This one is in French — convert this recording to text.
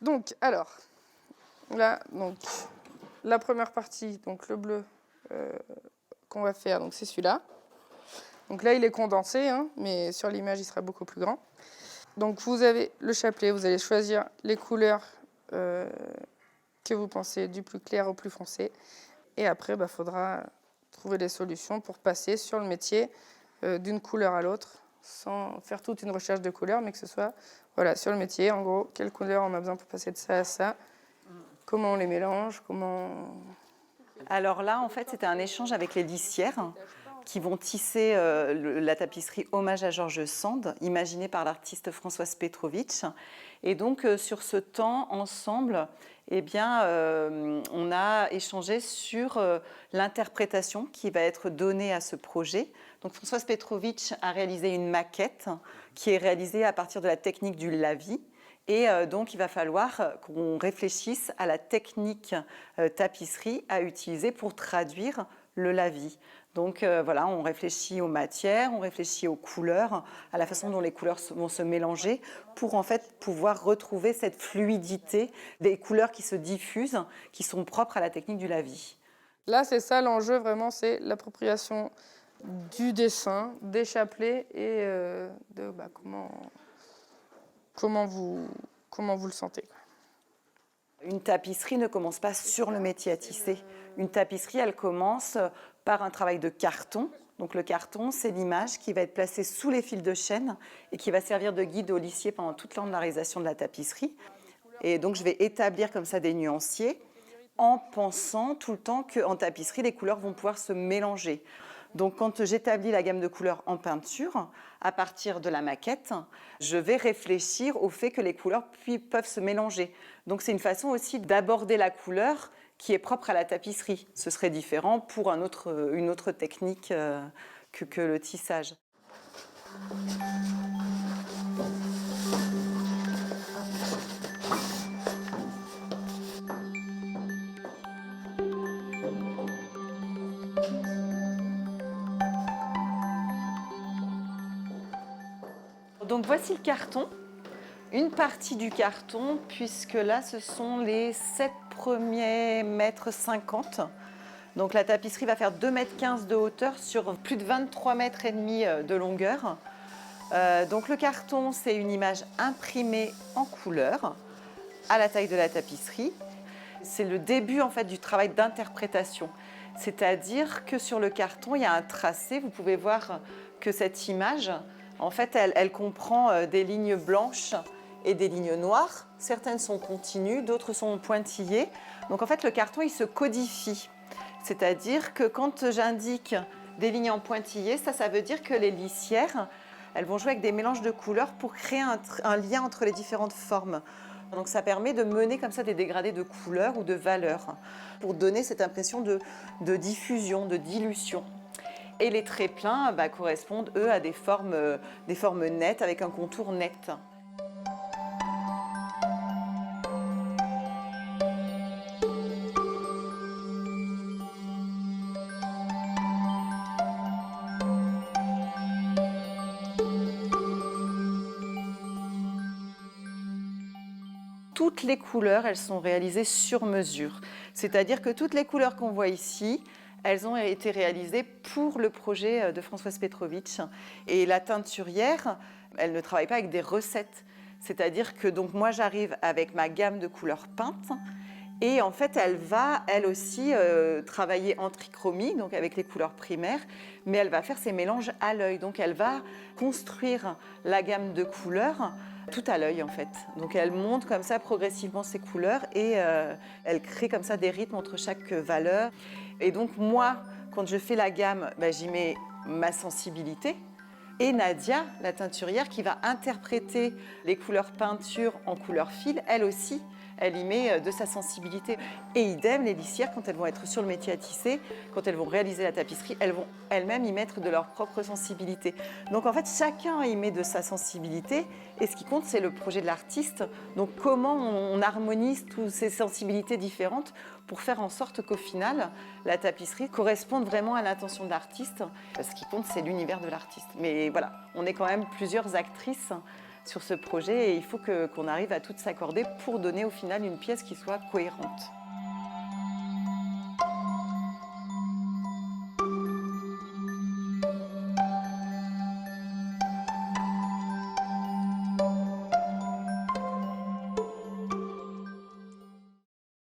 Donc, alors, là, donc, la première partie, donc le bleu qu'on va faire, donc c'est celui-là. Donc là, il est condensé, hein, mais sur l'image, il sera beaucoup plus grand. Donc vous avez le chapelet, vous allez choisir les couleurs que vous pensez du plus clair au plus foncé. Et après, il faudra trouver des solutions pour passer sur le métier d'une couleur à l'autre, sans faire toute une recherche de couleurs, mais que ce soit voilà, sur le métier, en gros, quelle couleur on a besoin pour passer de ça à ça, comment on les mélange, comment... Alors là, en fait, c'était un échange avec les lissières qui vont tisser la tapisserie Hommage à George Sand, imaginée par l'artiste Françoise Petrovitch. Et donc, sur ce temps, ensemble, eh bien, on a échangé sur l'interprétation qui va être donnée à ce projet. Donc, Françoise Petrovitch a réalisé une maquette qui est réalisée à partir de la technique du lavis. Et donc, il va falloir qu'on réfléchisse à la technique tapisserie à utiliser pour traduire le lavis. Donc voilà, on réfléchit aux matières, on réfléchit aux couleurs, à la façon dont les couleurs vont se mélanger pour en fait pouvoir retrouver cette fluidité des couleurs qui se diffusent, qui sont propres à la technique du lavis. Là, c'est ça l'enjeu, vraiment, c'est l'appropriation du dessin, des chapelets et de comment vous le sentez. Une tapisserie ne commence pas sur le métier à tisser. Une tapisserie, elle commence par un travail de carton. Donc le carton, c'est l'image qui va être placée sous les fils de chaîne et qui va servir de guide au lissier pendant toute l'ordinarisation de la tapisserie. Et donc je vais établir comme ça des nuanciers en pensant tout le temps qu'en tapisserie, les couleurs vont pouvoir se mélanger. Donc quand j'établis la gamme de couleurs en peinture, à partir de la maquette, je vais réfléchir au fait que les couleurs peuvent se mélanger. Donc c'est une façon aussi d'aborder la couleur qui est propre à la tapisserie. Ce serait différent pour une autre technique que le tissage. Donc voici le carton. Une partie du carton, puisque là, ce sont les 7 premiers mètres 50. Donc la tapisserie va faire 2,15 m de hauteur sur plus de 23,5 m de longueur. Donc le carton, c'est une image imprimée en couleur à la taille de la tapisserie. C'est le début en fait du travail d'interprétation. C'est-à-dire que sur le carton, il y a un tracé. Vous pouvez voir que cette image, en fait, elle comprend des lignes blanches et des lignes noires. Certaines sont continues, d'autres sont pointillées. Donc en fait, le carton, il se codifie. C'est-à-dire que quand j'indique des lignes en pointillés, ça veut dire que les lissières, elles vont jouer avec des mélanges de couleurs pour créer un lien entre les différentes formes. Donc ça permet de mener comme ça des dégradés de couleurs ou de valeurs pour donner cette impression de diffusion, de dilution. Et les traits pleins correspondent, eux, à des formes nettes avec un contour net. Toutes les couleurs, elles sont réalisées sur mesure. C'est-à-dire que toutes les couleurs qu'on voit ici, elles ont été réalisées pour le projet de Françoise Petrovitch. Et la teinturière, elle ne travaille pas avec des recettes. C'est-à-dire que donc moi, j'arrive avec ma gamme de couleurs peintes. Et en fait, elle va, elle aussi, travailler en trichromie, donc avec les couleurs primaires, mais elle va faire ses mélanges à l'œil. Donc elle va construire la gamme de couleurs tout à l'œil en fait. Donc elle monte comme ça progressivement ses couleurs et elle crée comme ça des rythmes entre chaque valeur. Et donc moi, quand je fais la gamme, j'y mets ma sensibilité. Et Nadia, la teinturière, qui va interpréter les couleurs peinture en couleur fil, elle aussi, elle y met de sa sensibilité. Et idem, les lissières, quand elles vont être sur le métier à tisser, quand elles vont réaliser la tapisserie, elles vont elles-mêmes y mettre de leur propre sensibilité. Donc en fait, chacun y met de sa sensibilité. Et ce qui compte, c'est le projet de l'artiste. Donc comment on harmonise toutes ces sensibilités différentes pour faire en sorte qu'au final, la tapisserie corresponde vraiment à l'intention de l'artiste. Ce qui compte, c'est l'univers de l'artiste. Mais voilà, on est quand même plusieurs actrices sur ce projet et il faut qu'on arrive à toutes s'accorder pour donner au final une pièce qui soit cohérente.